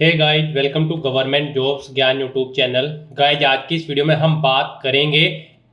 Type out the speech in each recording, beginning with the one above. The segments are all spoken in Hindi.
Hey guys, welcome to government jobs Gyan YouTube channel. Guys, आज की इस वीडियो में हम बात करेंगे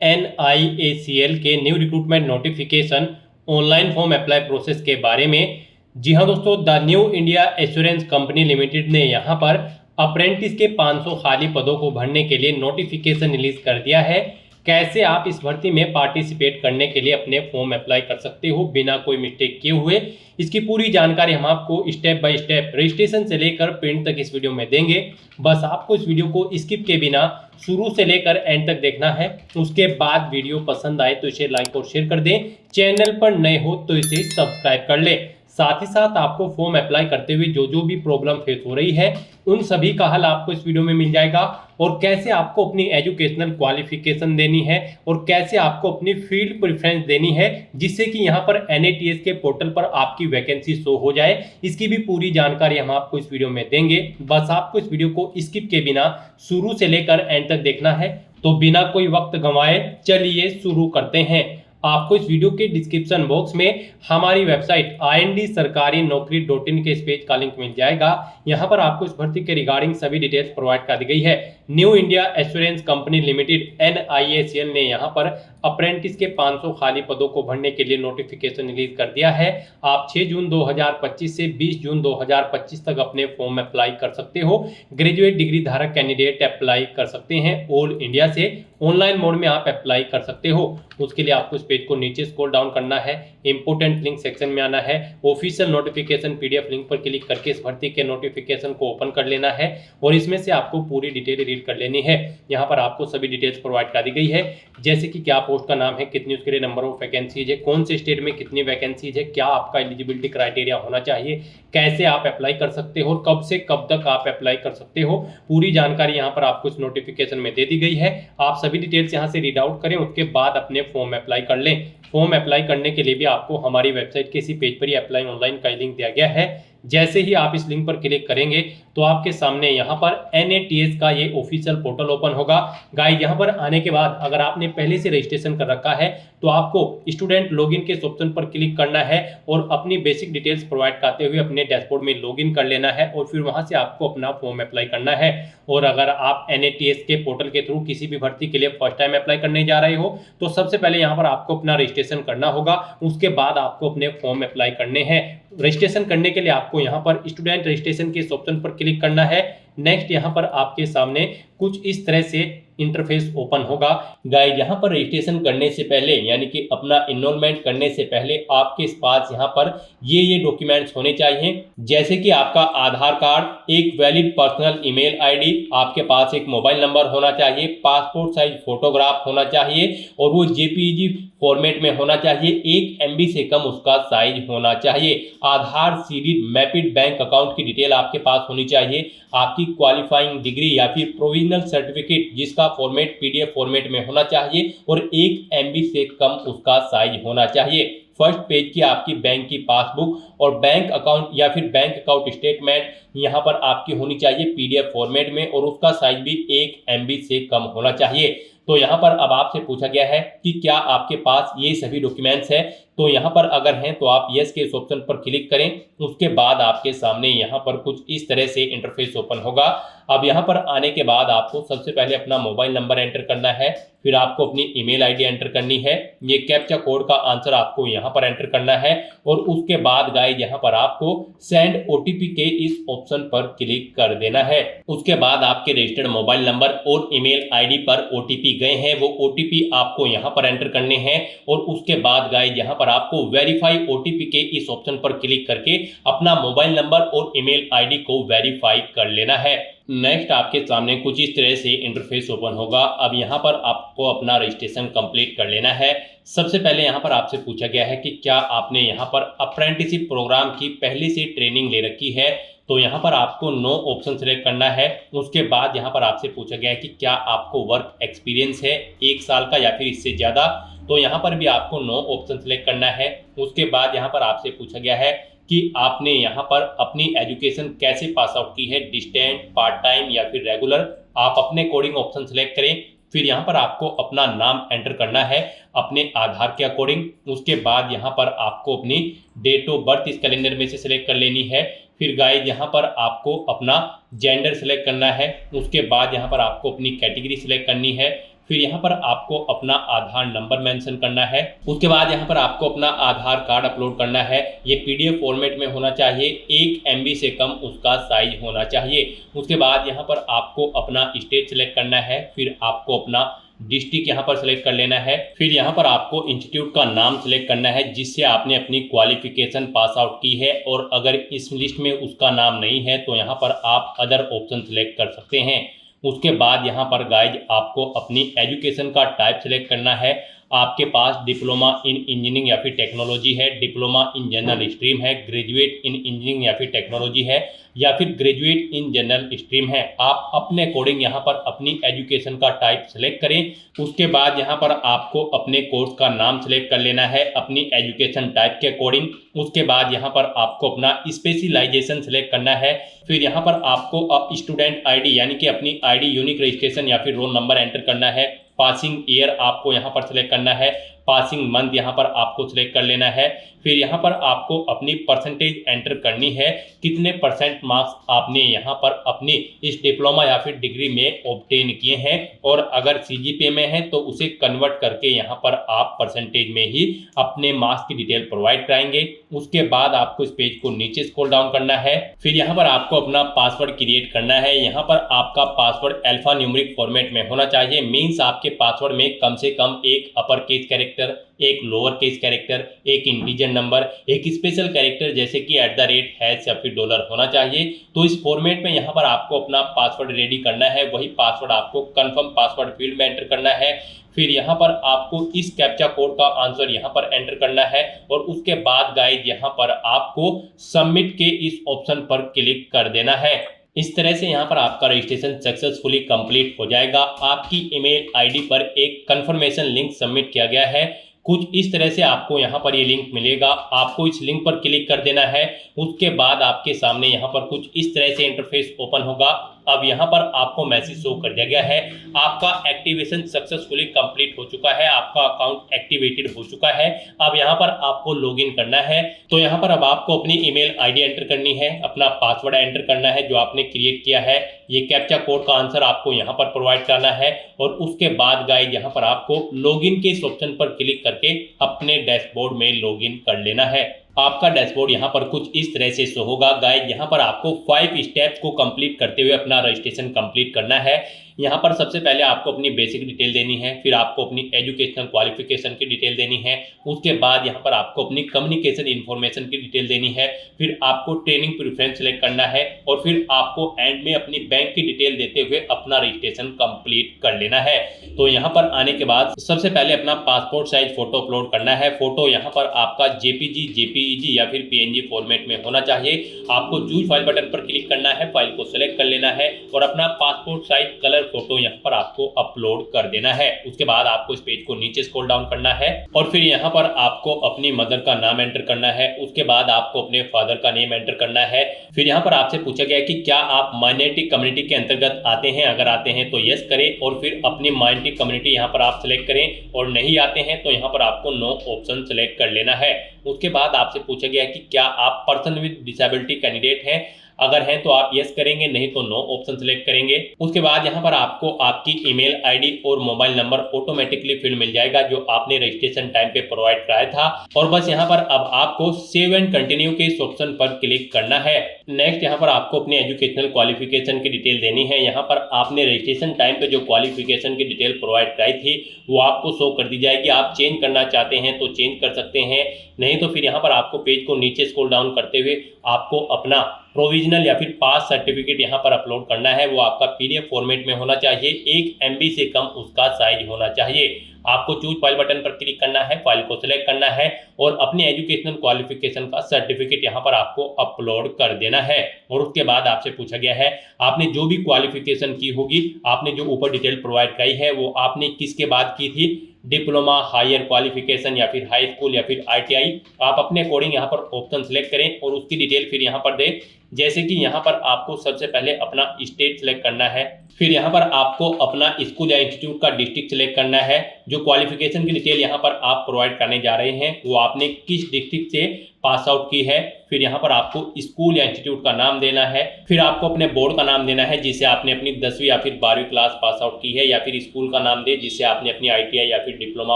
NIACL के new recruitment notification online form apply process के बारे में। जी हाँ दोस्तों, the new India assurance company limited ने यहाँ पर अप्रेंटिस के 500 खाली पदों को भरने के लिए नोटिफिकेशन रिलीज कर दिया है। कैसे आप इस भर्ती में पार्टिसिपेट करने के लिए अपने फॉर्म अप्लाई कर सकते हो बिना कोई मिस्टेक किए हुए, इसकी पूरी जानकारी हम आपको स्टेप बाय स्टेप रजिस्ट्रेशन से लेकर प्रिंट तक इस वीडियो में देंगे। बस आपको इस वीडियो को स्किप के बिना शुरू से लेकर एंड तक देखना है। उसके बाद वीडियो पसंद आए तो इसे लाइक और शेयर कर दें। चैनल पर नए हो तो इसे सब्सक्राइब कर ले। साथ ही साथ आपको फॉर्म अप्लाई करते हुए जो भी प्रॉब्लम फेस हो रही है उन सभी का हल आपको इस वीडियो में मिल जाएगा। और कैसे आपको अपनी एजुकेशनल क्वालिफिकेशन देनी है और कैसे आपको अपनी फील्ड प्रेफरेंस देनी है जिससे कि यहाँ पर NATS के पोर्टल पर आपकी वैकेंसी शो हो जाए, इसकी भी पूरी जानकारी हम आपको इस वीडियो में देंगे। बस आपको इस वीडियो को स्किप के बिना शुरू से लेकर एंड तक देखना है। तो बिना कोई वक्त गंवाए चलिए शुरू करते हैं। आपको इस वीडियो के डिस्क्रिप्शन बॉक्स में हमारी वेबसाइट IND-sarkari-naukri.in के इस पेज का लिंक मिल जाएगा। यहाँ पर आपको इस भर्ती के रिगार्डिंग सभी डिटेल्स प्रोवाइड कर दी गई है। New India assurance company limited NIACL ने यहाँ पर अप्रेंटिस के 500 खाली पदों को भरने के लिए नोटिफिकेशन रिलीज कर दिया है। आप 6 जून 2025 से 20 जून 2025 तक अपने फॉर्म अप्लाई कर सकते हो। ग्रेजुएट डिग्री धारक कैंडिडेट अप्लाई कर सकते हैं। ऑल इंडिया से ऑनलाइन मोड में आप अप्लाई कर सकते हो। उसके लिए आपको इस पेज को नीचे स्क्रॉल डाउन करना है, इंपोर्टेंट लिंक सेक्शन में आना है, ऑफिशियल नोटिफिकेशन PDF लिंक पर क्लिक करके इस भर्ती के नोटिफिकेशन को ओपन कर लेना है और इसमें से आपको पूरी डिटेल रीड कर लेनी है। यहाँ पर आपको सभी डिटेल्स प्रोवाइड कर दी गई है, जैसे कि क्या पोस्ट का नाम है, कितनी उसके लिए नंबर ऑफ वैकेंसीज है, कौन से स्टेट में कितनी वैकेंसीज है, क्या आपका एलिजिबिलिटी क्राइटेरिया होना चाहिए, कैसे आप अप्लाई कर सकते हो और कब से कब तक आप अप्लाई कर सकते हो। पूरी जानकारी यहाँ पर आपको इस नोटिफिकेशन में दे दी गई है। आप सभी डिटेल्स यहाँ से रीड आउट करें, उसके बाद अपने फॉर्म अप्लाई कर लें। फॉर्म अप्लाई करने के लिए भी आपको हमारी वेबसाइट के इसी पेज पर ही अप्लाई ऑनलाइन का लिंक दिया गया है। जैसे ही आप इस लिंक पर क्लिक करेंगे तो आपके सामने यहाँ पर NATS का ये ऑफिशियल पोर्टल ओपन होगा। गाइस, यहाँ पर आने के बाद अगर आपने पहले से रजिस्ट्रेशन कर रखा है तो आपको स्टूडेंट लॉगिन के ऑप्शन पर क्लिक करना है और अपनी बेसिक डिटेल्स प्रोवाइड करते हुए अपने डैशबोर्ड में लॉगिन कर लेना है और फिर वहां से आपको अपना फॉर्म अप्लाई करना है। और अगर आप NATS के पोर्टल के थ्रू किसी भी भर्ती के लिए फर्स्ट टाइम अप्लाई करने जा रहे हो तो सबसे पहले यहाँ पर आपको अपना रजिस्ट्रेशन करना होगा। उसके बाद आपको अपने फॉर्म अप्लाई करने हैं। रजिस्ट्रेशन करने के लिए आपको यहाँ पर स्टूडेंट रजिस्ट्रेशन के इस ऑप्शन पर क्लिक करना है। नेक्स्ट यहाँ पर आपके सामने कुछ इस तरह से इंटरफेस ओपन होगा। गाइस, यहाँ पर रजिस्ट्रेशन करने से पहले यानी कि अपना इनरोलमेंट करने से पहले आपके पास यहाँ पर ये डॉक्यूमेंट्स होने चाहिए, जैसे कि आपका आधार कार्ड, एक वैलिड पर्सनल ईमेल ID, आपके पास एक मोबाइल नंबर होना चाहिए, पासपोर्ट साइज फोटोग्राफ होना चाहिए और वो JPEG फॉर्मेट में होना चाहिए, 1 MB से कम उसका साइज होना चाहिए, आधार CD मैपिड बैंक अकाउंट की डिटेल आपके पास होनी चाहिए, आपकी क्वालिफाइंग डिग्री या फिर प्रोविजनल सर्टिफिकेट जिसका फॉर्मेट PDF फॉर्मेट में होना चाहिए और 1 MB से कम उसका साइज होना चाहिए। फर्स्ट पेज की आपकी बैंक की पासबुक और बैंक अकाउंट या फिर बैंक अकाउंट स्टेटमेंट यहाँ पर आपकी होनी चाहिए PDF फॉर्मेट में और उसका साइज भी 1 MB से कम होना चाहिए। तो यहाँ पर अब आपसे पूछा गया है कि क्या आपके पास ये सभी डॉक्यूमेंट्स हैं, तो यहाँ पर अगर हैं तो आप यस के इस ऑप्शन पर क्लिक करें। उसके बाद आपके सामने यहाँ पर कुछ इस तरह से इंटरफेस ओपन होगा। अब यहाँ पर आने के बाद आपको सबसे पहले अपना मोबाइल नंबर एंटर करना है, फिर आपको अपनी ईमेल ID एंटर करनी है, ये कैप्चा कोड का आंसर आपको यहाँ पर एंटर करना है और उसके बाद गाइस यहाँ पर आपको सेंड OTP के इस ऑप्शन पर क्लिक कर देना है। उसके बाद आपके रजिस्टर्ड मोबाइल नंबर और ईमेल ID पर OTP गए हैं, वो OTP आपको यहाँ पर एंटर करने हैं और उसके बाद गाइस यहाँ पर आपको वेरीफाई OTP के इस ऑप्शन पर क्लिक करके अपना मोबाइल नंबर और ईमेल ID को वेरीफाई कर लेना है। नेक्स्ट आपके सामने कुछ इस तरह से इंटरफेस ओपन होगा। अब यहाँ पर आपको अपना रजिस्ट्रेशन कंप्लीट कर लेना है। सबसे पहले यहाँ पर आपसे पूछा गया है कि क्या आपने यहाँ पर अप्रेंटिसशिप प्रोग्राम की पहले से ट्रेनिंग ले रखी है, तो यहाँ पर आपको नो ऑप्शन सेलेक्ट करना है। उसके बाद यहाँ पर आपसे पूछा गया है कि क्या आपको वर्क एक्सपीरियंस है 1 साल का या फिर इससे ज़्यादा, तो यहाँ पर भी आपको नो ऑप्शन सेलेक्ट करना है। उसके बाद यहाँ पर आपसे पूछा गया है कि आपने यहाँ पर अपनी एजुकेशन कैसे पास आउट की है, डिस्टेंट, पार्ट टाइम या फिर रेगुलर, आप अपने कोडिंग ऑप्शन सेलेक्ट करें। फिर यहाँ पर आपको अपना नाम एंटर करना है अपने आधार के अकॉर्डिंग। उसके बाद यहाँ पर आपको अपनी डेट ऑफ बर्थ इस कैलेंडर में से सिलेक्ट कर लेनी है। फिर गाइज यहाँ पर आपको अपना जेंडर सिलेक्ट करना है। उसके बाद यहाँ पर आपको अपनी कैटेगरी सिलेक्ट करनी है। फिर यहाँ पर आपको अपना आधार नंबर मेंशन करना है। उसके बाद यहाँ पर आपको अपना आधार कार्ड अपलोड करना है। ये पीडीएफ फॉर्मेट में होना चाहिए, 1 MB से कम उसका साइज होना चाहिए। उसके बाद यहाँ पर आपको अपना स्टेट सिलेक्ट करना है। फिर आपको अपना डिस्ट्रिक्ट यहाँ पर सिलेक्ट कर लेना है। फिर यहाँ पर आपको इंस्टीट्यूट का नाम सिलेक्ट करना है जिससे आपने अपनी क्वालिफिकेशन पास आउट की है, और अगर इस लिस्ट में उसका नाम नहीं है तो यहाँ पर आप अदर ऑप्शन सिलेक्ट कर सकते हैं। उसके बाद यहाँ पर गाइज आपको अपनी एजुकेशन का टाइप सिलेक्ट करना है। आपके पास डिप्लोमा इन इंजीनियरिंग या फिर टेक्नोलॉजी है, डिप्लोमा इन जनरल स्ट्रीम है, ग्रेजुएट इन इंजीनियरिंग या फिर टेक्नोलॉजी है, या फिर ग्रेजुएट इन जनरल स्ट्रीम है। आप अपने अकॉर्डिंग यहाँ पर अपनी एजुकेशन का टाइप सेलेक्ट करें। उसके बाद यहाँ पर आपको अपने कोर्स का नाम सेलेक्ट कर लेना है अपनी एजुकेशन टाइप के अकॉर्डिंग। उसके बाद यहाँ पर आपको अपना स्पेशलाइजेशन सेलेक्ट करना है। फिर यहाँ पर आपको स्टूडेंट आईडी यानी कि अपनी आईडी यूनिक रजिस्ट्रेशन या फिर रोल नंबर एंटर करना है। पासिंग ईयर आपको यहाँ पर सिलेक्ट करना है। पासिंग मंथ यहाँ पर आपको सिलेक्ट कर लेना है। फिर यहाँ पर आपको अपनी परसेंटेज एंटर करनी है, कितने परसेंट मार्क्स आपने यहाँ पर अपनी इस डिप्लोमा या फिर डिग्री में ऑब्टेन किए हैं, और अगर सीजीपीए में है तो उसे कन्वर्ट करके यहाँ पर आप परसेंटेज में ही अपने मार्क्स की डिटेल प्रोवाइड कराएंगे। उसके बाद आपको इस पेज को नीचे स्क्रॉल डाउन करना है। फिर यहाँ पर आपको अपना पासवर्ड क्रिएट करना है। यहाँ पर आपका पासवर्ड अल्फा न्यूमेरिक फॉर्मेट में होना चाहिए। मीन्स आपके पासवर्ड में कम से कम एक अपर केस कैरेक्टर, एक लोअर केस कैरेक्टर, एक इंटीजर नंबर, एक स्पेशल कैरेक्टर जैसे कि @ या फिर डॉलर होना चाहिए। तो इस फॉर्मेट में यहाँ पर आपको अपना पासवर्ड रेडी करना है। वही पासवर्ड आपको कंफर्म पासवर्ड फील्ड में एंटर करना है। फिर यहाँ पर आपको इस कैप्चा कोड का आंसर यहाँ पर एंटर करना है, और उसके बाद गाइज यहाँ पर आपको सबमिट के इस ऑप्शन पर क्लिक कर देना है। इस तरह से यहाँ पर आपका रजिस्ट्रेशन सक्सेसफुली कंप्लीट हो जाएगा। आपकी ईमेल आईडी पर एक कंफर्मेशन लिंक सबमिट किया गया है। कुछ इस तरह से आपको यहाँ पर ये लिंक मिलेगा। आपको इस लिंक पर क्लिक कर देना है। उसके बाद आपके सामने यहाँ पर कुछ इस तरह से इंटरफेस ओपन होगा। अब यहाँ पर आपको मैसेज शो कर दिया गया है, आपका एक्टिवेशन सक्सेसफुली कंप्लीट हो चुका है, आपका अकाउंट एक्टिवेटेड हो चुका है। अब यहाँ पर आपको लॉगिन करना है। तो यहाँ पर अब आपको अपनी ईमेल आईडी एंटर करनी है, अपना पासवर्ड एंटर करना है जो आपने क्रिएट किया है। ये कैप्चा कोड का आंसर आपको यहाँ पर प्रोवाइड करना है, और उसके बाद गाइज यहाँ पर आपको लॉगिन के इस ऑप्शन पर क्लिक करके अपने डैशबोर्ड में लॉगिन कर लेना है। आपका डैशबोर्ड यहाँ पर कुछ इस तरह से शो होगा। गाइज यहाँ पर आपको 5 स्टेप्स को कंप्लीट करते हुए अपना रजिस्ट्रेशन कंप्लीट करना है। यहाँ पर सबसे पहले आपको अपनी बेसिक डिटेल देनी है, फिर आपको अपनी एजुकेशनल क्वालिफिकेशन की डिटेल देनी है। उसके बाद यहाँ पर आपको अपनी कम्युनिकेशन इन्फॉर्मेशन की डिटेल देनी है। फिर आपको ट्रेनिंग प्रेफरेंस सेलेक्ट करना है, और फिर आपको एंड में अपनी बैंक की डिटेल देते हुए अपना रजिस्ट्रेशन कंप्लीट कर लेना है। तो यहाँ पर आने के बाद सबसे पहले अपना पासपोर्ट साइज फोटो अपलोड करना है। फोटो यहाँ पर आपका जेपीजी, जेपीईजी या फिर पीएनजी फॉर्मेट में होना चाहिए। आपको चूज फाइल बटन पर क्लिक करना है, फाइल को सिलेक्ट कर लेना है, और अपना पासपोर्ट साइज कलर फोटो यहाँ पर आपको अपलोड कर देना है। उसके बाद आपको इस पेज को नीचे स्क्रॉल डाउन करना है, और फिर यहाँ पर आपको अपनी मदर का नाम एंटर करना है। उसके बाद आपको अपने फादर का नेम एंटर करना है। फिर यहाँ पर आपसे पूछा गया कि क्या आप माइनॉरिटी कम्युनिटी के अंतर्गत आते हैं, अगर आते हैं तो यस करें, और फिर अपनी माइनॉरिटी कम्युनिटी यहाँ पर आप सिलेक्ट करें, और नहीं आते हैं तो यहाँ पर आपको नो ऑप्शन सिलेक्ट कर लेना है। उसके बाद आपसे पूछा गया कि क्या आप पर्सन विद डिसेबिलिटी कैंडिडेट हैं, अगर हैं तो आप यस करेंगे, नहीं तो नो ऑप्शन सिलेक्ट करेंगे। उसके बाद यहाँ पर आपको आपकी ईमेल आईडी और मोबाइल नंबर ऑटोमेटिकली फील्ड मिल जाएगा जो आपने रजिस्ट्रेशन टाइम पे प्रोवाइड कराया था, और बस यहाँ पर अब आपको सेव एंड कंटिन्यू के इस ऑप्शन पर क्लिक करना है। नेक्स्ट यहाँ पर आपको अपनी एजुकेशनल क्वालिफिकेशन की डिटेल देनी है। यहाँ पर आपने रजिस्ट्रेशन टाइम पे जो क्वालिफिकेशन की डिटेल प्रोवाइड कराई थी वो आपको शो कर दी जाएगी। आप चेंज करना चाहते हैं तो चेंज कर सकते हैं, नहीं तो फिर यहाँ पर आपको पेज को नीचे स्क्रॉल डाउन करते हुए आपको अपना प्रोविजनल या फिर पास सर्टिफिकेट यहाँ पर अपलोड करना है। वो आपका पीडीएफ फॉर्मेट में होना चाहिए, 1 MB से कम उसका साइज होना चाहिए। आपको चूज फाइल बटन पर क्लिक करना है, फाइल को सिलेक्ट करना है, और अपनी एजुकेशनल क्वालिफिकेशन का सर्टिफिकेट यहाँ पर आपको अपलोड कर देना है। और उसके बाद आपसे पूछा गया है आपने जो भी क्वालिफिकेशन की होगी, आपने जो ऊपर डिटेल प्रोवाइड कराई है वो आपने किसके बाद की थी, डिप्लोमा, हायर क्वालिफिकेशन या फिर हाई स्कूल या फिर ITI। आप अपने अकॉर्डिंग यहाँ पर ऑप्शन सेलेक्ट करें और उसकी डिटेल फिर यहाँ पर दें। जैसे कि यहाँ पर आपको सबसे पहले अपना स्टेट सेलेक्ट करना है, फिर यहाँ पर आपको अपना स्कूल या इंस्टीट्यूट का डिस्ट्रिक्ट सेलेक्ट करना है। जो क्वालिफिकेशन की डिटेल यहाँ पर आप प्रोवाइड करने जा रहे हैं वो आपने किस डिस्ट्रिक्ट से पास आउट की है। फिर यहाँ पर आपको स्कूल या इंस्टीट्यूट का नाम देना है, फिर आपको अपने बोर्ड का नाम देना है जिससे आपने अपनी 10वीं या फिर 12वीं क्लास पास आउट की है, या फिर स्कूल का नाम दे जिससे आपने अपनी ITI या फिर डिप्लोमा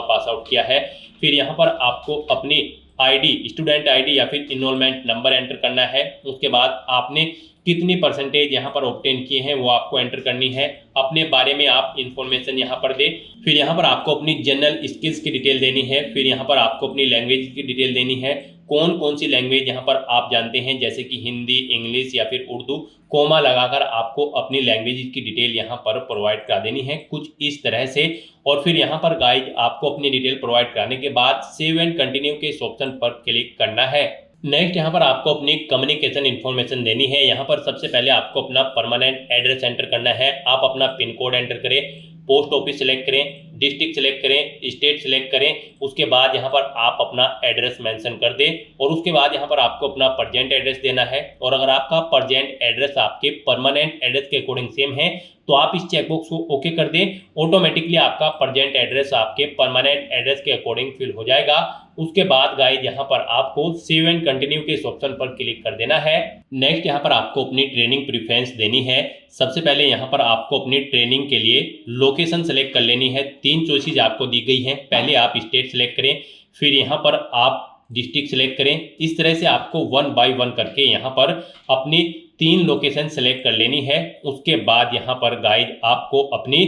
पास आउट किया है। फिर यहाँ पर आपको अपनी ID, स्टूडेंट ID या फिर इनरोलमेंट नंबर एंटर करना है। उसके बाद आपने कितनी परसेंटेज यहाँ पर ऑब्टेन किए हैं वो आपको एंटर करनी है। अपने बारे में आप इंफॉर्मेशन यहाँ पर दें। फिर यहाँ पर आपको अपनी जनरल स्किल्स की डिटेल देनी है। फिर यहाँ पर आपको अपनी लैंग्वेज की डिटेल देनी है, कौन कौन सी लैंग्वेज यहाँ पर आप जानते हैं, जैसे कि हिंदी, इंग्लिश या फिर उर्दू। कोमा लगाकर आपको अपनी लैंग्वेज की डिटेल यहाँ पर प्रोवाइड करा देनी है कुछ इस तरह से। और फिर यहाँ पर गाइज आपको अपनी डिटेल प्रोवाइड कराने के बाद सेव एंड कंटिन्यू के इस ऑप्शन पर क्लिक करना है। नेक्स्ट यहाँ पर आपको अपनी कम्युनिकेशन इन्फॉर्मेशन देनी है। यहाँ पर सबसे पहले आपको अपना परमानेंट एड्रेस एंटर करना है। आप अपना पिन कोड एंटर करें, पोस्ट ऑफिस सेलेक्ट करें, डिस्ट्रिक्ट सेलेक्ट करें, स्टेट सेलेक्ट करें। उसके बाद यहाँ पर आप अपना एड्रेस मेंशन कर दें और उसके बाद यहाँ पर आपको अपना प्रेजेंट एड्रेस देना है। और अगर आपका प्रेजेंट एड्रेस आपके परमानेंट एड्रेस के अकॉर्डिंग सेम है तो आप इस चेकबॉक्स को ओके कर दें। ऑटोमेटिकली आपका प्रेजेंट एड्रेस आपके परमानेंट एड्रेस के अकॉर्डिंग फिल हो जाएगा। उसके बाद गाइज यहाँ पर आपको सेव एंड कंटिन्यू के इस ऑप्शन पर क्लिक कर देना है। नेक्स्ट यहाँ पर आपको अपनी ट्रेनिंग प्रेफरेंस देनी है। सबसे पहले यहाँ पर आपको अपनी ट्रेनिंग के लिए लोकेशन सेलेक्ट कर लेनी है। 3 चॉइसेस आपको दी गई हैं। पहले आप स्टेट सेलेक्ट करें, फिर यहाँ पर आप डिस्ट्रिक्ट सेलेक्ट करें। इस तरह से आपको 1 बाय 1 करके यहाँ पर अपनी 3 लोकेशन सेलेक्ट कर लेनी है। उसके बाद यहाँ पर गाइड आपको अपनी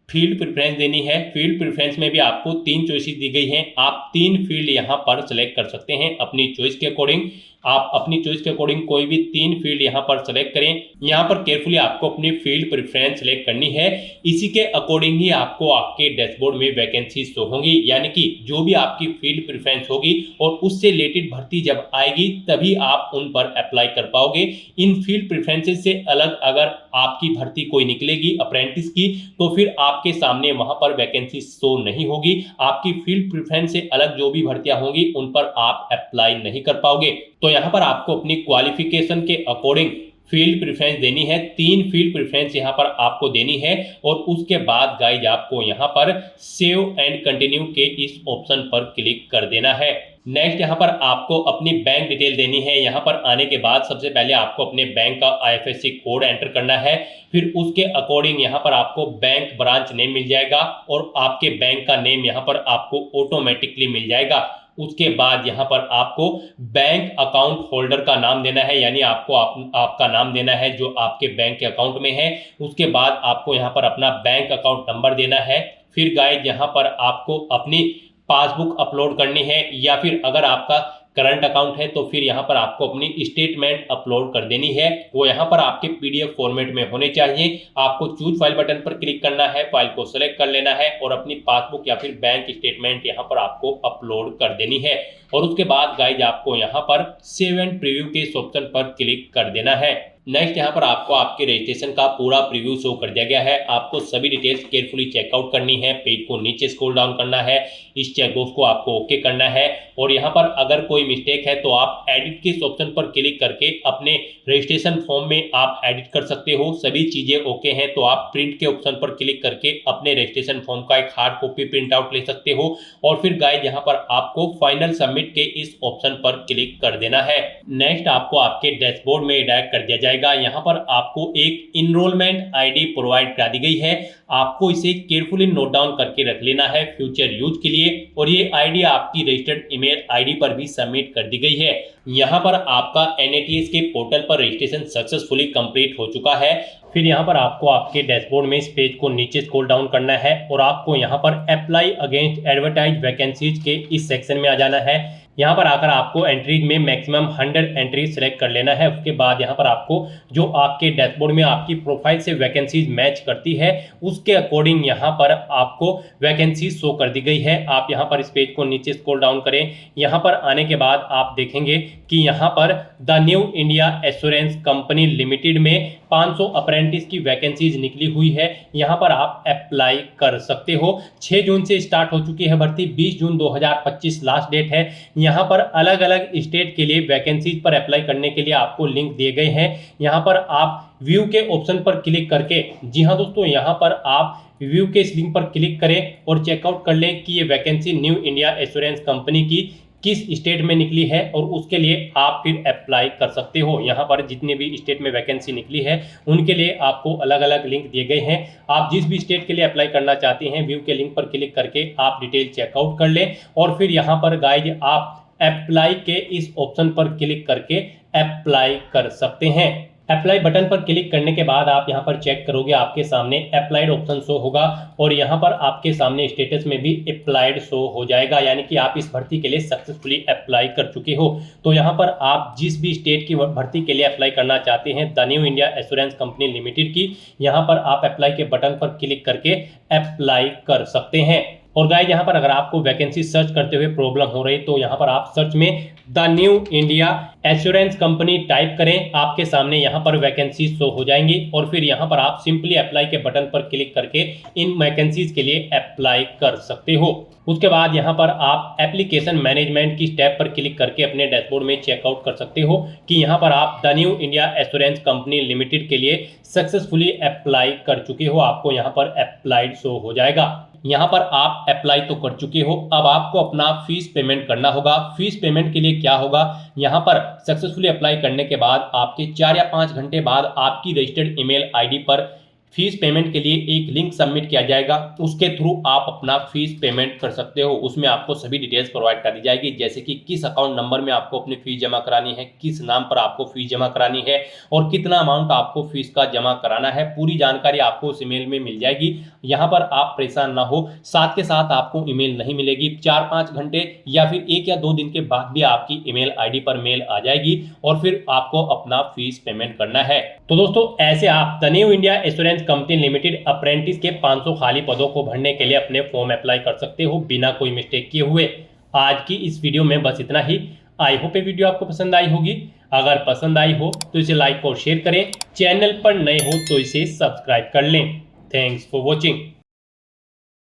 फील्ड प्रेफरेंस देनी है। फील्ड प्रेफरेंस में भी आपको 3 चॉइसेस दी गई हैं। आप 3 फील्ड यहाँ पर सेलेक्ट कर सकते हैं अपनी चॉइस के अकॉर्डिंग। आप अपनी चॉइस के अकॉर्डिंग कोई भी 3 फील्ड यहाँ पर सेलेक्ट करें। यहाँ पर केयरफुली आपको अपनी फील्ड प्रेफरेंस सेलेक्ट करनी है। इसी के अकॉर्डिंग ही आपको आपके डैशबोर्ड में वैकेंसी शो होंगी, यानी कि जो भी आपकी फील्ड प्रेफरेंस होगी और उससे रिलेटेड भर्ती जब आएगी तभी आप उन पर अप्लाई कर पाओगे। इन फील्ड प्रेफरेंसेस से अलग अगर आपकी भर्ती कोई निकलेगी अप्रेंटिस की तो फिर आपके सामने वहां पर वैकेंसी शो नहीं होगी। आपकी फील्ड प्रेफरेंस से अलग जो भी भर्तियां होंगी उन पर आप अप्लाई नहीं कर पाओगे। तो यहाँ पर आपको अपनी क्वालिफिकेशन के अकॉर्डिंग फील्ड प्रेफरेंस देनी है। 3 फील्ड प्रेफरेंस यहाँ पर आपको देनी है और उसके बाद गाइज आपको यहाँ पर सेव एंड कंटिन्यू के इस ऑप्शन पर क्लिक कर देना है। नेक्स्ट यहाँ पर आपको अपनी बैंक डिटेल देनी है। यहाँ पर आने के बाद सबसे पहले आपको अपने बैंक का IFSC कोड एंटर करना है। फिर उसके अकॉर्डिंग यहाँ पर आपको बैंक ब्रांच नेम मिल जाएगा और आपके बैंक का नेम यहाँ पर आपको ऑटोमेटिकली मिल जाएगा। उसके बाद यहाँ पर आपको बैंक अकाउंट होल्डर का नाम देना है, यानी आपको आपका नाम देना है जो आपके बैंक के अकाउंट में है। उसके बाद आपको यहाँ पर अपना बैंक अकाउंट नंबर देना है। फिर गाइज यहाँ पर आपको अपनी पासबुक अपलोड करनी है, या फिर अगर आपका करंट अकाउंट है तो फिर यहाँ पर आपको अपनी स्टेटमेंट अपलोड कर देनी है। वो यहाँ पर आपके PDF फॉर्मेट में होने चाहिए। आपको चूज फाइल बटन पर क्लिक करना है, फाइल को सेलेक्ट कर लेना है और अपनी पासबुक या फिर बैंक स्टेटमेंट यहाँ पर आपको अपलोड कर देनी है। और उसके बाद गाइज आपको यहाँ पर सेव एंड प्रीव्यू के इस ऑप्शन पर क्लिक कर देना है। नेक्स्ट यहाँ पर आपको आपके रजिस्ट्रेशन का पूरा प्रीव्यू शो कर दिया गया है। आपको सभी डिटेल्स केयरफुली चेकआउट करनी है। पेज को नीचे स्क्रॉल डाउन करना है, इस चेकबॉक्स को आपको ओके करना है और यहाँ पर अगर कोई मिस्टेक है तो आप एडिट के इस ऑप्शन पर क्लिक करके अपने रजिस्ट्रेशन फॉर्म में आप एडिट कर सकते हो। सभी चीजें ओके हैं तो आप प्रिंट के ऑप्शन पर क्लिक करके अपने रजिस्ट्रेशन फॉर्म का एक हार्ड कॉपी प्रिंट आउट ले सकते हो। और फिर गाइज यहाँ पर आपको फाइनल सबमिट के इस ऑप्शन पर क्लिक कर देना है। नेक्स्ट आपको आपके डैशबोर्ड में डायरेक्ट कर दिया जाएगा। यहाँ पर आपको एक इनरोलमेंट ID प्रोवाइड करा दी गई है। आपको इसे केयरफुली नोट डाउन करके रख लेना है फ्यूचर यूज के लिए। और ये ID आपकी रजिस्टर्ड ईमेल ID पर भी सबमिट कर दी गई है। यहाँ पर आपका NATS के पोर्टल पर रजिस्ट्रेशन सक्सेसफुली कंप्लीट हो चुका है। फिर यहाँ पर आपको आपके डैशबोर्ड में इस पेज को नीचे स्क्रॉल डाउन करना है और आपको यहाँ पर अप्लाई अगेंस्ट एडवर्टाइज वैकेंसीज के इस सेक्शन में आ जाना है। यहाँ पर आकर आपको एंट्रीज में मैक्सिमम 100 एंट्रीज सेलेक्ट कर लेना है। उसके बाद यहाँ पर आपको जो आपके डैशबोर्ड में आपकी प्रोफाइल से वैकेंसीज मैच करती है उसके अकॉर्डिंग यहाँ पर आपको वैकेंसीज शो कर दी गई है। आप यहाँ पर इस पेज को नीचे स्क्रॉल डाउन करें। यहाँ पर आने के बाद आप देखेंगे कि यहाँ पर the new India assurance company limited में 500 अप्रेंटिस की वैकेंसीज निकली हुई है, यहाँ पर आप अप्लाई कर सकते हो। 6 जून से स्टार्ट हो चुकी है भर्ती, 20 जून 2025 लास्ट डेट है। यहाँ पर अलग अलग स्टेट के लिए वैकेंसीज पर अप्लाई करने के लिए आपको लिंक दिए गए हैं। यहाँ पर आप व्यू के ऑप्शन पर क्लिक करके, जी हाँ दोस्तों, यहाँ पर आप व्यू के इस लिंक पर क्लिक करें और चेकआउट कर लें कि ये vacancy new India assurance company की किस स्टेट में निकली है, और उसके लिए आप फिर अप्लाई कर सकते हो। यहाँ पर जितने भी स्टेट में वैकेंसी निकली है उनके लिए आपको अलग अलग लिंक दिए गए हैं। आप जिस भी स्टेट के लिए अप्लाई करना चाहते हैं, व्यू के लिंक पर क्लिक करके आप डिटेल चेकआउट कर लें, और फिर यहाँ पर गाइज आप अप्लाई के इस ऑप्शन पर क्लिक करके अप्लाई कर सकते हैं। अप्लाई बटन पर क्लिक करने के बाद आप यहां पर चेक करोगे, आपके सामने अप्लाइड ऑप्शन शो होगा, और यहां पर आपके सामने स्टेटस में भी अप्लाइड शो हो जाएगा, यानी कि आप इस भर्ती के लिए सक्सेसफुली अप्लाई कर चुके हो। तो यहां पर आप जिस भी स्टेट की भर्ती के लिए अप्लाई करना चाहते हैं, the new India assurance company limited की, यहां पर आप अप्लाई के बटन पर क्लिक करके अप्लाई कर सकते हैं। और गाइस, यहाँ पर अगर आपको वैकेंसी सर्च करते हुए प्रॉब्लम हो रही, तो यहाँ पर आप सर्च में the new India assurance company type करें, आपके सामने यहाँ पर वैकेंसी शो हो जाएंगी, और फिर यहाँ पर आप सिंपली अप्लाई के बटन पर क्लिक करके इन वैकेंसीज के लिए अप्लाई कर सकते हो। उसके बाद यहाँ पर आप एप्लीकेशन मैनेजमेंट की टैब पर क्लिक करके अपने डैशबोर्ड में चेकआउट कर सकते हो कि यहाँ पर आप the new India assurance company limited के लिए सक्सेसफुली अप्लाई कर चुके हो। आपको यहाँ पर अप्लाइड शो हो जाएगा। यहाँ पर आप अप्लाई तो कर चुके हो, अब आपको अपना फीस पेमेंट करना होगा। फीस पेमेंट के लिए क्या होगा, यहाँ पर सक्सेसफुली अप्लाई करने के बाद आपके 4 या 5 घंटे बाद आपकी रजिस्टर्ड ईमेल आईडी पर फीस पेमेंट के लिए एक लिंक सबमिट किया जाएगा, उसके थ्रू आप अपना फीस पेमेंट कर सकते हो। उसमें आपको सभी डिटेल्स प्रोवाइड कर दी जाएगी, जैसे कि किस अकाउंट नंबर में आपको अपनी फीस जमा करानी है, किस नाम पर आपको फीस जमा करानी है, और कितना अमाउंट आपको फीस का जमा कराना है। पूरी जानकारी आपको उस ईमेल में मिल जाएगी। यहाँ पर आप परेशान ना हो, साथ के साथ आपको ईमेल नहीं मिलेगी, 4-5 घंटे या फिर 1 या 2 दिन के बाद भी आपकी ईमेल आईडी पर मेल आ जाएगी, और फिर आपको अपना फीस पेमेंट करना है। तो दोस्तों, ऐसे आप the new India assurance company limited apprentice के 500 खाली पदों को भरने के लिए अपने फॉर्म अप्लाई कर सकते हो बिना कोई मिस्टेक किए हुए। आज की इस वीडियो में बस इतना ही। आई होप ये वीडियो आपको पसंद आई होगी। अगर पसंद आई हो तो इसे लाइक और शेयर करें। चैनल पर नए हो तो इसे सब्सक्राइब कर लें। Thanks for watching.